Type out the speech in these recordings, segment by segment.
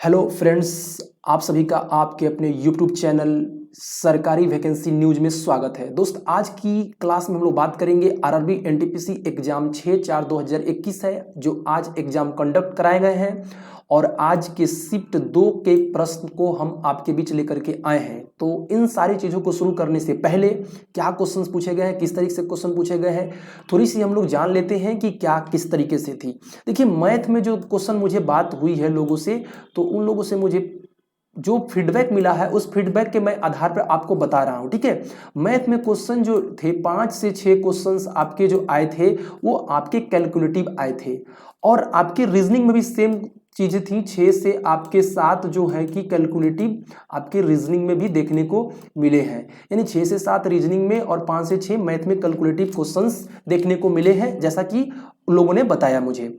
Hello friends, आप सभी का आपके अपने यूट्यूब चैनल सरकारी वैकेंसी न्यूज में स्वागत है। दोस्त, आज की क्लास में हम लोग बात करेंगे आरआरबी एनटीपीसी एग्जाम 6/4/2021 है, जो आज एग्जाम कंडक्ट कराए गए हैं और आज के शिफ्ट 2 के प्रश्न को हम आपके बीच लेकर के आए हैं। तो इन सारी चीज़ों को शुरू करने से पहले क्या क्वेश्चंस पूछे गए हैं, किस तरीके से क्वेश्चन पूछे गए हैं, थोड़ी सी हम लोग जान लेते हैं कि क्या किस तरीके से थी। देखिए, मैथ में जो क्वेश्चन मुझे बात हुई है लोगों से, तो उन लोगों से मुझे जो फीडबैक मिला है उस फीडबैक के मैं आधार पर आपको बता रहा हूं। ठीक है, मैथ में क्वेश्चन जो थे 5 से 6 क्वेश्चंस आपके जो आए थे वो आपके कैलकुलेटिव आए थे और आपके रीजनिंग में भी सेम चीजें थी। 6 से आपके 7 जो है कि कैलकुलेटिव आपके रीजनिंग में भी देखने को मिले हैं, यानी 6 से 7 रीजनिंग में और 5 से 6 मैथ में कैलकुलेटिव क्वेश्चंस देखने को मिले हैं, जैसा कि लोगों ने बताया मुझे।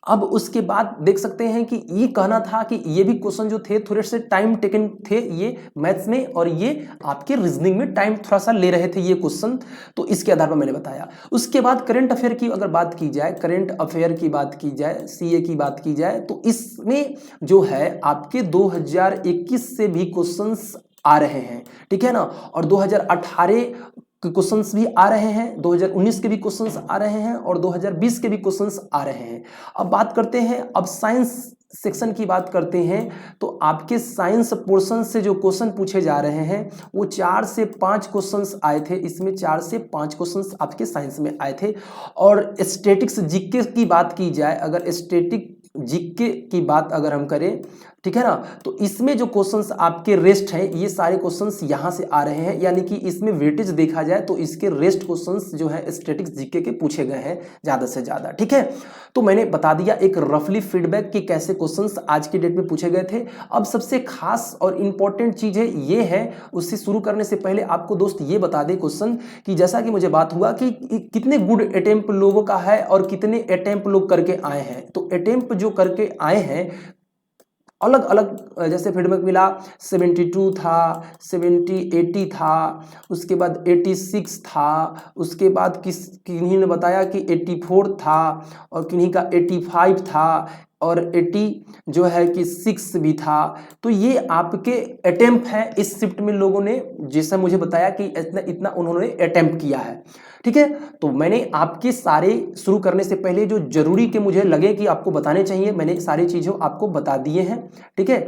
अब उसके बाद देख सकते हैं कि ये कहना था कि ये भी क्वेश्चन जो थे थोड़े से टाइम टेकन थे, ये मैथ्स में और ये आपके रीजनिंग में टाइम थोड़ा सा ले रहे थे ये क्वेश्चन, तो इसके आधार पर मैंने बताया। उसके बाद करंट अफेयर की अगर बात की जाए, करंट अफेयर की बात की जाए, सीए की बात की जाए, तो इसमें जो है आपके 2021 से भी क्वेश्चंस आ रहे हैं। ठीक है ना, और 2018 के क्वेश्चंस भी आ रहे हैं, 2019 के भी क्वेश्चंस आ रहे हैं और 2020 के भी क्वेश्चंस आ रहे हैं। अब बात करते हैं, अब साइंस सेक्शन की बात करते हैं, तो आपके साइंस पोर्शन से जो क्वेश्चन पूछे जा रहे हैं वो 4 से 5 क्वेश्चंस आए थे। इसमें 4 से 5 क्वेश्चंस आपके साइंस में आए थे। और स्टैटिक्स जीके की बात की जाए, अगर स्टैटिक जीके की बात अगर हम करें, ठीक है ना, तो इसमें जो क्वेश्चंस आपके रेस्ट हैं, ये सारे क्वेश्चंस यहां से आ रहे हैं, यानी कि इसमें वेटेज देखा जाए तो इसके रेस्ट क्वेश्चंस जो है स्टैटिक्स जीके के पूछे गए हैं ज्यादा से ज्यादा। ठीक है, तो मैंने बता दिया एक रफली फीडबैक कि कैसे क्वेश्चंस आज के डेट में पूछे गए थे। अब सबसे खास और इंपॉर्टेंट चीज है ये है, उससे शुरू करने से पहले आपको दोस्त ये बता दे क्वेश्चन कि जैसा कि मुझे बात हुआ कि कितने गुड अटेम्प्ट लोगों का है और कितने अटेम्प्ट लोग करके आए हैं। तो अटेम्प्ट जो करके आए हैं अलग अलग जैसे फीडबैक मिला, 72 था, 80 था, उसके बाद 86 था, उसके बाद किन्हीं ने बताया कि 84 था और किन्हीं का 85 था और 80 जो है कि 6 भी था। तो ये आपके अटेम्प्ट है इस शिफ्ट में, लोगों ने जैसा मुझे बताया कि इतना इतना उन्होंने अटेम्प्ट किया है। ठीक है, तो मैंने आपके सारे शुरू करने से पहले जो जरूरी के मुझे लगे कि आपको बताने चाहिए, मैंने सारी चीज़ों आपको बता दिए हैं। ठीक है,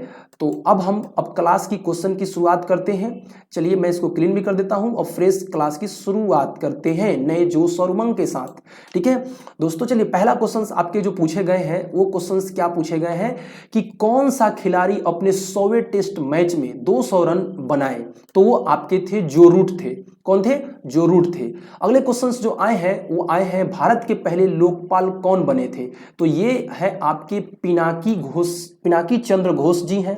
तो अब क्लास की क्वेश्चन की शुरुआत करते हैं। चलिए मैं इसको क्लीन भी कर देता हूं और फ्रेश क्लास की शुरुआत करते हैं नए जोश और उमंग के साथ। ठीक है दोस्तों, चलिए पहला क्वेश्चन आपके जो पूछे गए हैं वो क्वेश्चंस क्या पूछे गए हैं कि कौन सा खिलाड़ी अपने 100वें टेस्ट मैच में 200 रन बनाए। तो वो आपके थे जो रूट थे। कौन थे? जो रूट थे। अगले क्वेश्चंस जो आए हैं वो आए हैं भारत के पहले लोकपाल कौन बने थे। तो ये है आपके पिनाकी चंद्र घोष जी हैं।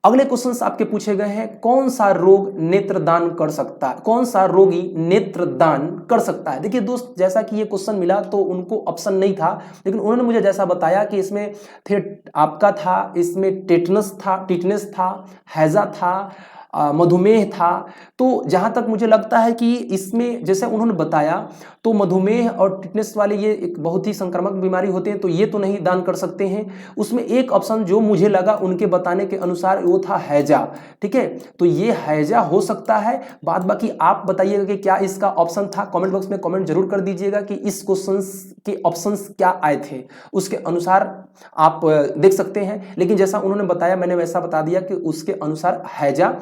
अगले क्वेश्चंस आपके पूछे गए हैं कौन सा रोग नेत्रदान कर सकता है, कौन सा रोगी नेत्रदान कर सकता है। देखिए दोस्त, जैसा कि ये क्वेश्चन मिला तो उनको ऑप्शन नहीं था, लेकिन उन्होंने मुझे जैसा बताया कि इसमें थे आपका था, इसमें टिटनेस था, हैजा था, मधुमेह था। तो जहां तक मुझे लगता है कि इसमें जैसे उन्होंने बताया तो मधुमेह और टिटनेस वाले ये एक बहुत ही संक्रामक बीमारी होते हैं, तो ये तो नहीं दान कर सकते हैं। उसमें एक ऑप्शन जो मुझे लगा उनके बताने के अनुसार वो था हैजा। ठीक है, तो ये हैजा हो सकता है। बाद बाकी आप बताइएगा कि क्या इसका ऑप्शन था, कमेंट बॉक्स में कमेंट जरूर कर दीजिएगा कि इस क्वेश्चन के ऑप्शंस क्या आए थे, उसके अनुसार आप देख सकते हैं। लेकिन जैसा उन्होंने बताया मैंने वैसा बता दिया कि उसके अनुसार हैजा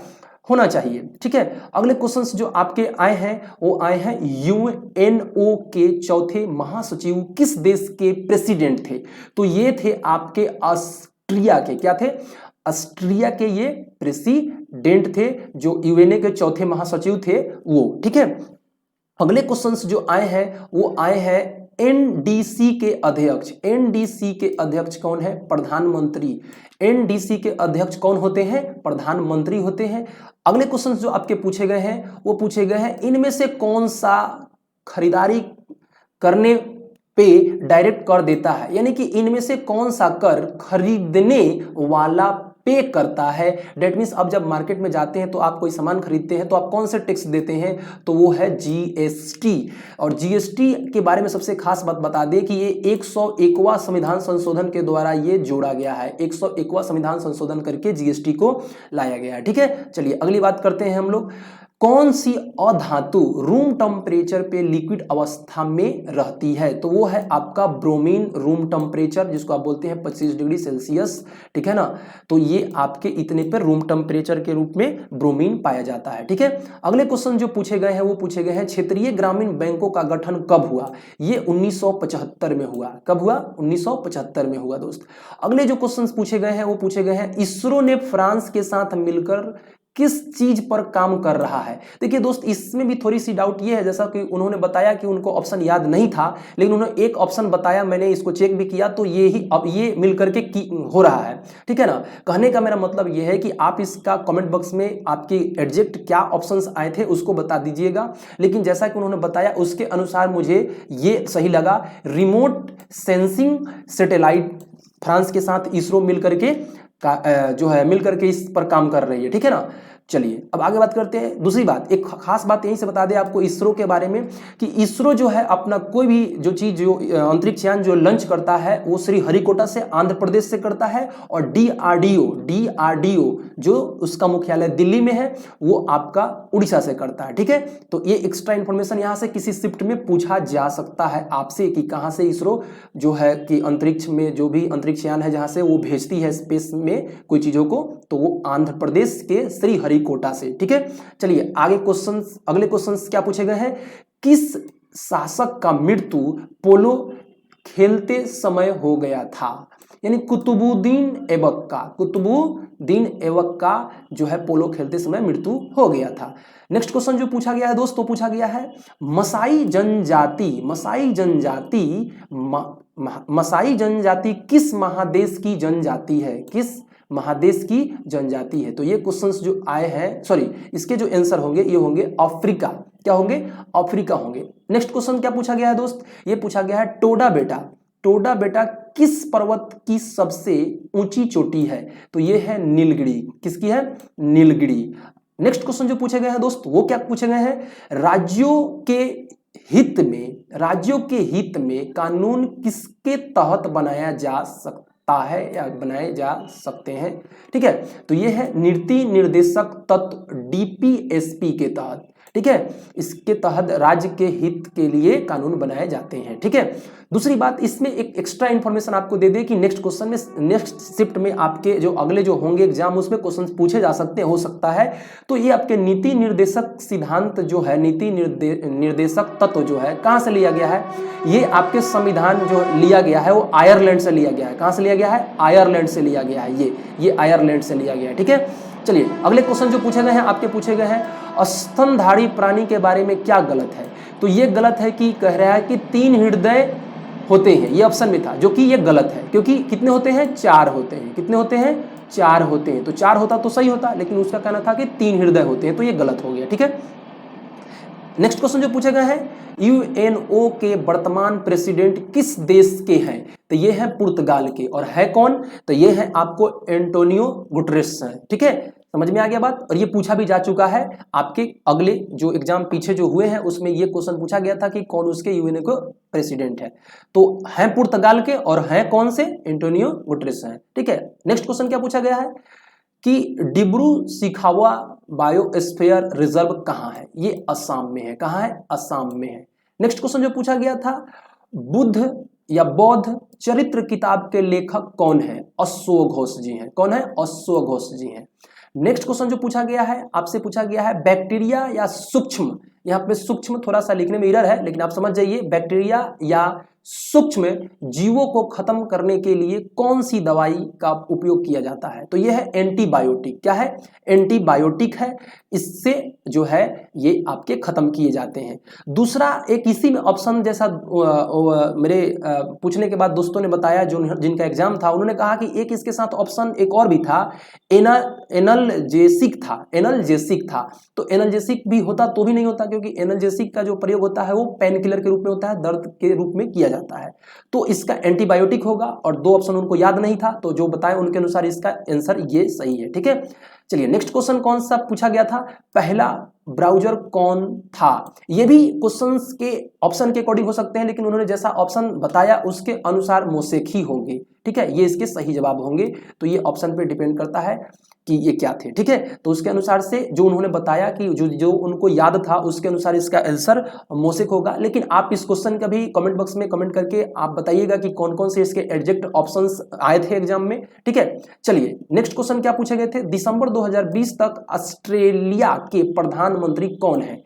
होना चाहिए। ठीक है, अगले क्वेश्चंस जो आपके आए हैं वो आए हैं यूएनओ के चौथे महासचिव किस देश के प्रेसिडेंट थे। तो ये थे आपके ऑस्ट्रिया के, क्या थे? ऑस्ट्रिया के ये प्रेसिडेंट थे, जो यूएनए के चौथे महासचिव थे वो। ठीक है, अगले क्वेश्चंस जो आए हैं वो आए हैं एनडीसी के अध्यक्ष। एनडीसी के अध्यक्ष कौन है? प्रधानमंत्री। एनडीसी के अध्यक्ष कौन होते हैं? प्रधानमंत्री होते हैं। अगले क्वेश्चंस जो आपके पूछे गए हैं वो पूछे गए हैं इनमें से कौन सा खरीदारी करने पे डायरेक्ट कर देता है, यानी कि इनमें से कौन सा कर खरीदने वाला पे करता है। डेट मीन्स अब जब मार्केट में जाते हैं तो आप कोई सामान खरीदते हैं तो आप कौन से टैक्स देते हैं, तो वो है जीएसटी। और जीएसटी के बारे में सबसे खास बात बता दें कि ये 101वां संविधान संशोधन के द्वारा ये जोड़ा गया है। 101वां संविधान संशोधन करके जीएसटी को लाया गया है। ठीक है, चलिए अगली बात करते हैं हम लोग। कौन सी अधातु रूम टेम्परेचर पे लिक्विड अवस्था में रहती है, तो वो है आपका ब्रोमीन। रूम टेम्परेचर जिसको आप बोलते हैं 25 डिग्री सेल्सियस, ठीक है ना, तो ये आपके इतने पर रूम टेम्परेचर के रूप में ब्रोमीन पाया जाता है। ठीक है, अगले क्वेश्चन जो पूछे गए हैं वो पूछे गए हैं क्षेत्रीय ग्रामीण बैंकों का गठन कब हुआ, ये 1975 में हुआ। कब हुआ, 1975 में हुआ दोस्त। अगले जो क्वेश्चन पूछे गए हैं वो पूछे गए हैं इसरो ने फ्रांस के साथ मिलकर किस चीज पर काम कर रहा है। देखिए दोस्त, इसमें भी थोड़ी सी डाउट ये है, जैसा कि उन्होंने बताया कि उनको ऑप्शन याद नहीं था, लेकिन उन्होंने एक ऑप्शन बताया, मैंने इसको चेक भी किया, तो ये ही अब ये मिलकर के हो रहा है। ठीक है ना, कहने का मेरा मतलब ये है कि आप इसका कमेंट बॉक्स में आपके एग्जैक्ट क्या ऑप्शंस आए थे उसको बता दीजिएगा, लेकिन जैसा कि उन्होंने बताया उसके अनुसार मुझे ये सही लगा। रिमोट सेंसिंग सैटेलाइट फ्रांस के साथ इसरो मिलकर के जो है मिलकर के इस पर काम कर रही है। ठीक है ना, चलिए अब आगे बात करते हैं। दूसरी बात, एक खास बात यहीं से बता दें आपको इसरो के बारे में कि इसरो जो है अपना कोई भी जो चीज जो अंतरिक्ष यान जो लॉन्च करता है वो श्रीहरिकोटा से आंध्र प्रदेश से करता है, और डीआरडीओ जो उसका मुख्यालय दिल्ली में है वो आपका उड़ीसा से करता है। ठीक है, तो ये एक्स्ट्रा इंफॉर्मेशन यहाँ से किसी शिफ्ट में पूछा जा सकता है आपसे कि कहाँ से इसरो जो है कि अंतरिक्ष में जो भी अंतरिक्ष यान है जहाँ से वो भेजती है स्पेस में कोई चीजों को, तो वो आंध्र प्रदेश के श्रीहरिकोटा से। ठीक है, चलिए आगे क्वेश्चंस, अगले क्वेश्चंस क्या पूछे गए हैं। किस शासक का मृत्यु पोलो खेलते समय हो गया था, यानी कुतुबुद्दीन ऐबक का जो है पोलो खेलते समय मृत्यु हो गया था। नेक्स्ट क्वेश्चन जो पूछा गया है दोस्तों, पूछा गया है मसाई जनजाति किस महादेश की जनजाति है, किस महादेश की जनजाति है। तो ये क्वेश्चंस जो आए हैं, सॉरी इसके जो आंसर होंगे ये होंगे अफ्रीका। क्या होंगे, अफ्रीका होंगे। नेक्स्ट क्वेश्चन क्या पूछा गया है दोस्त, ये पूछा गया है टोडा बेटा किस पर्वत की सबसे ऊंची चोटी है, तो ये है नीलगिरी। किसकी है, नीलगिरी। नेक्स्ट क्वेश्चन जो पूछे गए हैं दोस्त वो क्या पूछे गए हैं, राज्यों के हित में कानून किसके तहत बनाया जा सकता है या बनाए जा सकते हैं। ठीक है, तो ये है नीति निर्देशक तत्व डीपीएसपी के तहत। ठीक है, इसके तहत राज्य के हित के लिए कानून बनाए जाते हैं। ठीक है, दूसरी बात इसमें एक एक्स्ट्रा इंफॉर्मेशन आपको दे दे कि नेक्स्ट क्वेश्चन में, नेक्स्ट शिफ्ट में आपके जो अगले जो होंगे एग्जाम उसमें क्वेश्चन पूछे जा सकते हैं, हो सकता है। तो ये आपके नीति निर्देशक सिद्धांत जो है, नीति निर्देशक तत्व जो है कहाँ से लिया गया है, ये आपके संविधान जो लिया गया है वो आयरलैंड से लिया गया है। कहाँ से लिया गया है, आयरलैंड से लिया गया है, ये आयरलैंड से लिया गया है। ठीक है, चलिए अगले क्वेश्चन जो पूछे गए हैं आपके पूछे गए हैं स्तनधारी प्राणी के बारे में क्या गलत है, तो ये गलत है कि कह रहा है कि 3 हृदय होते हैं, ये ऑप्शन में था, जो कि ये गलत है क्योंकि कितने होते हैं, 4 होते हैं। कितने होते हैं, 4 होते हैं। तो 4 होता तो सही होता, लेकिन उसका कहना था कि 3 हृदय होते हैं, तो ये गलत हो गया। ठीक है, नेक्स्ट क्वेश्चन जो पूछे गए हैं यूएनओ के वर्तमान प्रेसिडेंट किस देश के हैं, तो ये है पुर्तगाल के, और है कौन, तो ये है आपको एंटोनियो गुटरेस हैं। ठीक है, समझ में आ गया बात। और ये पूछा भी जा चुका है आपके अगले जो एग्जाम पीछे जो हुए हैं उसमें ये क्वेश्चन पूछा गया था कि कौन उसके यूएनओ को प्रेसिडेंट है, तो हैं पुर्तगाल के और हैं कौन से, एंटोनियो गुटरेस हैं। ठीक है, नेक्स्ट क्वेश्चन क्या पूछा गया है कि डिब्रू सिखावा बायोस्फीयर रिजर्व कहाँ है, ये असम में है। कहाँ है, असम में है। नेक्स्ट क्वेश्चन जो पूछा गया था बुद्ध या बौद्ध चरित्र किताब के लेखक कौन है, अश्वघोष घोष जी हैं। कौन है, अश्वघोष घोष जी हैं। नेक्स्ट क्वेश्चन जो पूछा गया है आपसे पूछा गया है बैक्टीरिया या सूक्ष्म, यहाँ पे सूक्ष्म थोड़ा सा लिखने में एरर है लेकिन आप समझ जाइए, बैक्टीरिया या सूक्ष्म जीवों को खत्म करने के लिए कौन सी दवाई का उपयोग किया जाता है, तो यह है एंटीबायोटिक। क्या है, एंटीबायोटिक है, इससे जो है ये आपके खत्म किए जाते हैं। दूसरा एक इसी में ऑप्शन जैसा मेरे पूछने के बाद दोस्तों ने बताया जो जिनका एग्जाम था, उन्होंने कहा कि एक इसके साथ ऑप्शन एक और भी था, एनाल्जेसिक था। तो एनाल्जेसिक भी होता तो भी नहीं होता, क्योंकि एनाल्जेसिक का जो प्रयोग होता है वो पेन किलर के रूप में होता है, दर्द के रूप में किया जाता है। तो इसका एंटीबायोटिक होगा और 2 ऑप्शन उनको याद नहीं था, तो जो बताए उनके अनुसार इसका आंसर ये सही है। ठीक है, चलिए नेक्स्ट क्वेश्चन कौन सा पूछा गया था, पहला ब्राउजर कौन था। ये भी क्वेश्चंस के ऑप्शन के अकॉर्डिंग हो सकते हैं, लेकिन उन्होंने जैसा ऑप्शन बताया उसके अनुसार मोसेक ही होंगे। ठीक है, ये इसके सही जवाब होंगे, तो ये ऑप्शन पे डिपेंड करता है कि ये क्या थे। ठीक है, तो उसके अनुसार से जो उन्होंने बताया कि जो उनको याद था उसके अनुसार इसका आंसर मोसेक होगा। लेकिन आप इस क्वेश्चन का भी कमेंट बॉक्स में कमेंट करके आप बताइएगा कि कौन कौन से इसके एग्जैक्ट ऑप्शंस आए थे एग्जाम में। ठीक है, चलिए नेक्स्ट क्वेश्चन क्या पूछे गए थे, दिसंबर 2020 तक ऑस्ट्रेलिया के प्रधानमंत्री कौन है।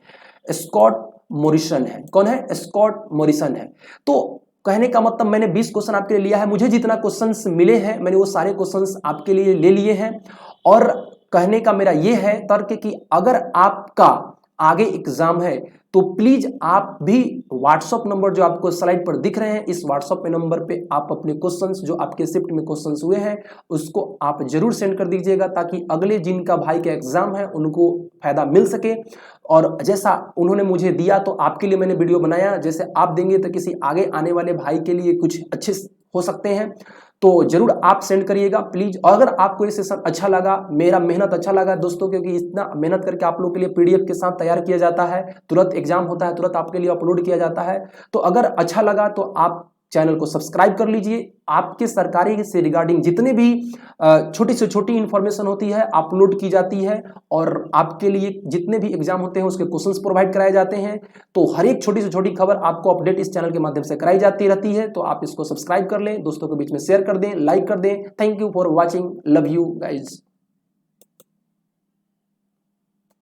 स्कॉट मॉरिसन है। कौन है, स्कॉट मॉरिसन है। तो कहने का मतलब मैंने 20 क्वेश्चन आपके लिए लिया है, मुझे जितना क्वेश्चंस मिले हैं मैंने वो सारे क्वेश्चंस आपके लिए ले लिए हैं। और कहने का मेरा ये है तर्क कि अगर आपका आगे एग्जाम है तो प्लीज आप भी व्हाट्सएप नंबर जो आपको स्लाइड पर दिख रहे हैं, इस व्हाट्सएप नंबर पे आप अपने क्वेश्चंस जो आपके शिफ्ट में क्वेश्चंस हुए हैं उसको आप जरूर सेंड कर दीजिएगा, ताकि अगले जिनका भाई का एग्जाम है उनको फायदा मिल सके। और जैसा उन्होंने मुझे दिया तो आपके लिए मैंने वीडियो बनाया, जैसे आप देंगे तो किसी आगे आने वाले भाई के लिए कुछ अच्छे हो सकते हैं, तो जरूर आप सेंड करिएगा प्लीज। और अगर आपको ये सेशन अच्छा लगा, मेरा मेहनत अच्छा लगा दोस्तों, क्योंकि इतना मेहनत करके आप लोग के लिए पीडीएफ के साथ तैयार किया जाता है, तुरंत एग्जाम होता है तुरंत आपके लिए अपलोड किया जाता है, तो अगर अच्छा लगा तो आप चैनल को सब्सक्राइब कर लीजिए। आपके सरकारी से रिगार्डिंग जितने भी छोटी से छोटी इंफॉर्मेशन होती है अपलोड की जाती है, और आपके लिए जितने भी एग्जाम होते हैं उसके क्वेश्चंस प्रोवाइड कराए जाते हैं। तो हर एक छोटी से छोटी खबर आपको अपडेट इस चैनल के माध्यम से कराई जाती रहती है, तो आप इसको सब्सक्राइब कर लें, दोस्तों के बीच में शेयर कर दें, लाइक कर दें। Thank you for watching, love you guys.